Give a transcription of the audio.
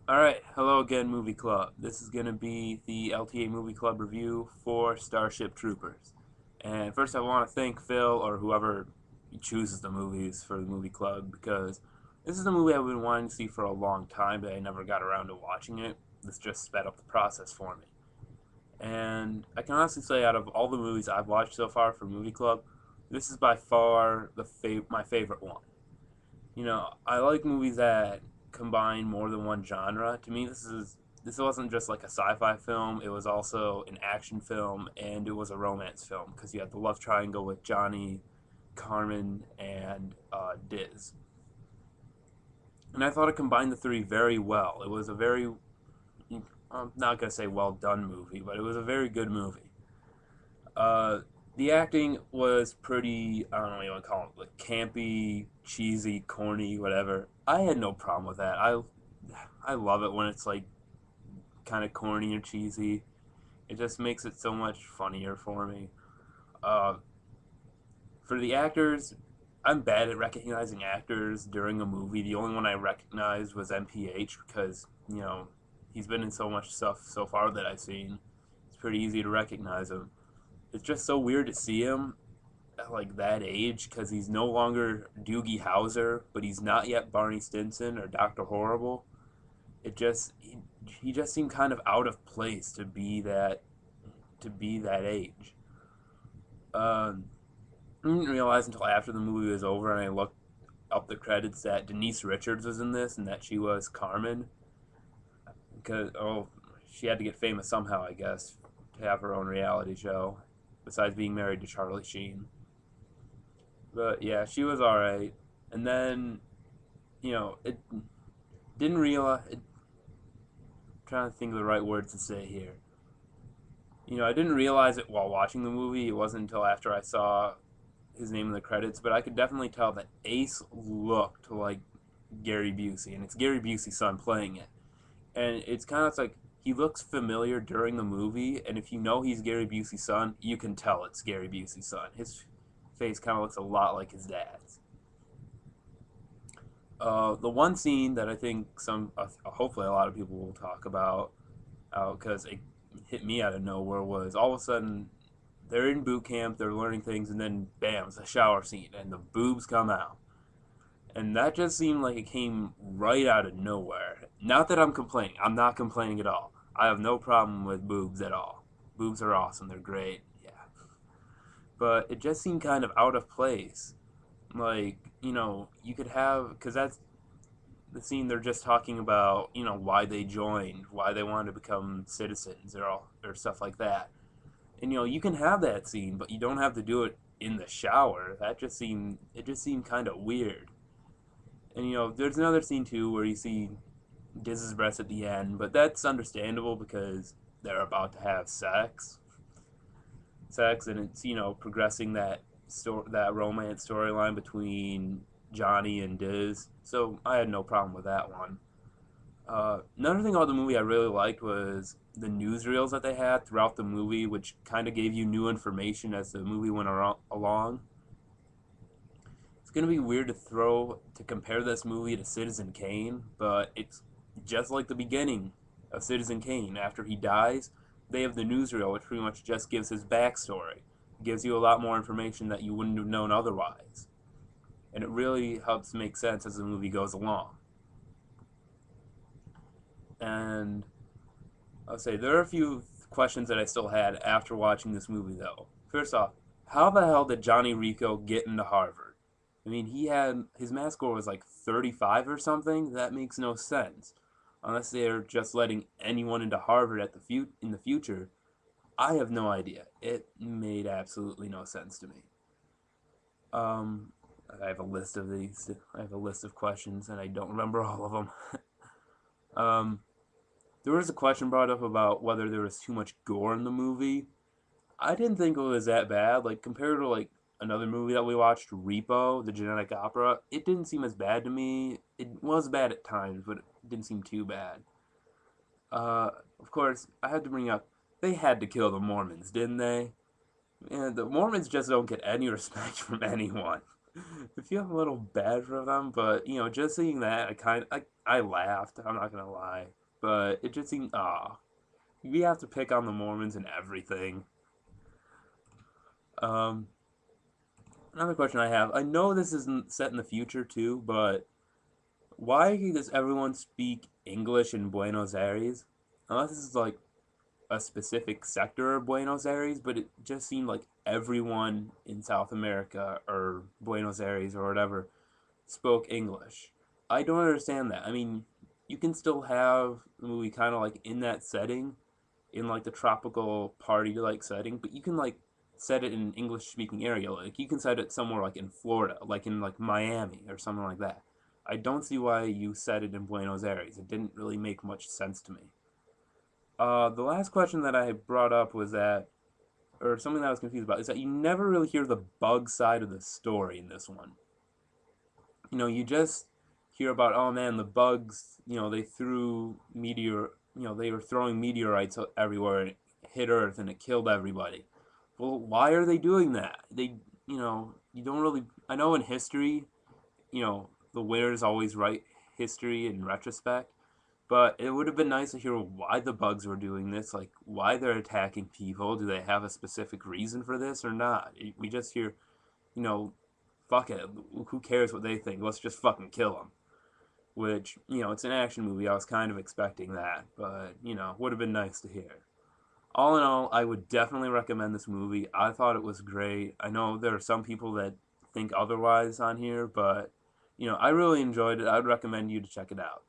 Alright, hello again, Movie Club. This is going to be the LTA Movie Club review for Starship Troopers. And first, I want to thank Phil or whoever chooses the movies for the movie club because this is a movie I've been wanting to see for a long time, but I never got around to watching it. This just sped up the process for me. And I can honestly say, out of all the movies I've watched so far for Movie Club, this is by far my favorite one. I like movies that combine more than one genre. To me, this wasn't just like a sci-fi film. It was also an action film and it was a romance film because you had the love triangle with Johnny, Carmen, and Diz. And I thought it combined the three very well. It was a very, I'm not gonna say well done movie, but it was a very good movie. Uh, the acting was pretty, I don't know what you want to call it, like campy, cheesy, corny, whatever. I had no problem with that. I love it when it's like kind of corny or cheesy. It just makes it so much funnier for me. Uh, for the actors, I'm bad at recognizing actors during a movie. The only one I recognized was MPH because, he's been in so much stuff so far that I've seen. It's pretty easy to recognize him. It's just so weird to see him at like that age because he's no longer Doogie Howser, but he's not yet Barney Stinson or Doctor Horrible. He just seemed kind of out of place to be that age. Um, I didn't realize until after the movie was over and I looked up the credits that Denise Richards was in this and that she was Carmen because she had to get famous somehow, I guess, to have her own reality show besides being married to Charlie Sheen. But yeah, she was all right. And then, it didn't realize. Trying to think of the right words to say here. I didn't realize it while watching the movie. It wasn't until after I saw his name in the credits, but I could definitely tell that Ace looked like Gary Busey, and it's Gary Busey's son playing it. And it's kind of like he looks familiar during the movie, and if you know he's Gary Busey's son, you can tell it's Gary Busey's son. His face kind of looks a lot like his dad's. The one scene that I think hopefully a lot of people will talk about, because it hit me out of nowhere, was all of a sudden they're in boot camp, they're learning things, and then bam, it's a shower scene, and the boobs come out. And that just seemed like it came right out of nowhere. Not that I'm complaining. I'm not complaining at all. I have no problem with boobs at all. Boobs are awesome. They're great. Yeah. But it just seemed kind of out of place. Like, you could have, because that's the scene they're just talking about, why they joined, why they wanted to become citizens, or stuff like that. And you can have that scene, but you don't have to do it in the shower. It just seemed kind of weird. And there's another scene too where you see Diz's breasts at the end, but that's understandable because they're about to have sex, and it's progressing that romance storyline between Johnny and Diz. So I had no problem with that one. Another thing about the movie I really liked was the newsreels that they had throughout the movie, which kind of gave you new information as the movie went along. It's gonna be weird to compare this movie to Citizen Kane, but it's just like the beginning of Citizen Kane. After he dies, they have the newsreel, which pretty much just gives his backstory. It gives you a lot more information that you wouldn't have known otherwise, and it really helps make sense as the movie goes along. And I'll say there are a few questions that I still had after watching this movie, though. First off, how the hell did Johnny Rico get into Harvard? I mean, he had his math score was like 35 or something. That makes no sense, unless they're just letting anyone into Harvard in the future. I have no idea. It made absolutely no sense to me. Um, I have a list of these. I have a list of questions, and I don't remember all of them. um, there was a question brought up about whether there was too much gore in the movie. I didn't think it was that bad. Like compared to like another movie that we watched, Repo, the genetic opera, it didn't seem as bad to me. It was bad at times, but it didn't seem too bad. Uh, of course, I had to bring up they had to kill the Mormons, didn't they? And the Mormons just don't get any respect from anyone. I feel a little bad for them, but just seeing that, I laughed. I'm not gonna lie, but it just seemed we have to pick on the Mormons and everything. Um, Another question I have: I know this isn't set in the future too, but why does everyone speak English in Buenos Aires? Unless this is like a specific sector of Buenos Aires, but it just seemed like everyone in South America or Buenos Aires or whatever spoke English. I don't understand that. I mean, you can still have the movie kind of like in that setting, in like the tropical party like setting, but you can like set it in an English speaking area. Like you can set it somewhere like in Florida, like in like Miami or something like that. I don't see why you set it in Buenos Aires. It didn't really make much sense to me. The last question that I brought up was that, or something that I was confused about, is that you never really hear the bug side of the story in this one. You just hear about, oh man, the bugs, they threw they were throwing meteorites everywhere and it hit Earth and it killed everybody. Well, why are they doing that? You don't really, I know in history, the winners always write history in retrospect, but it would have been nice to hear why the bugs were doing this, like why they're attacking people. Do they have a specific reason for this or not? We just hear, you know, fuck it. Who cares what they think? Let's just fucking kill them. Which, it's an action movie. I was kind of expecting that, but, would have been nice to hear. All in all, I would definitely recommend this movie. I thought it was great. I know there are some people that think otherwise on here, but, I really enjoyed it. I'd recommend you to check it out.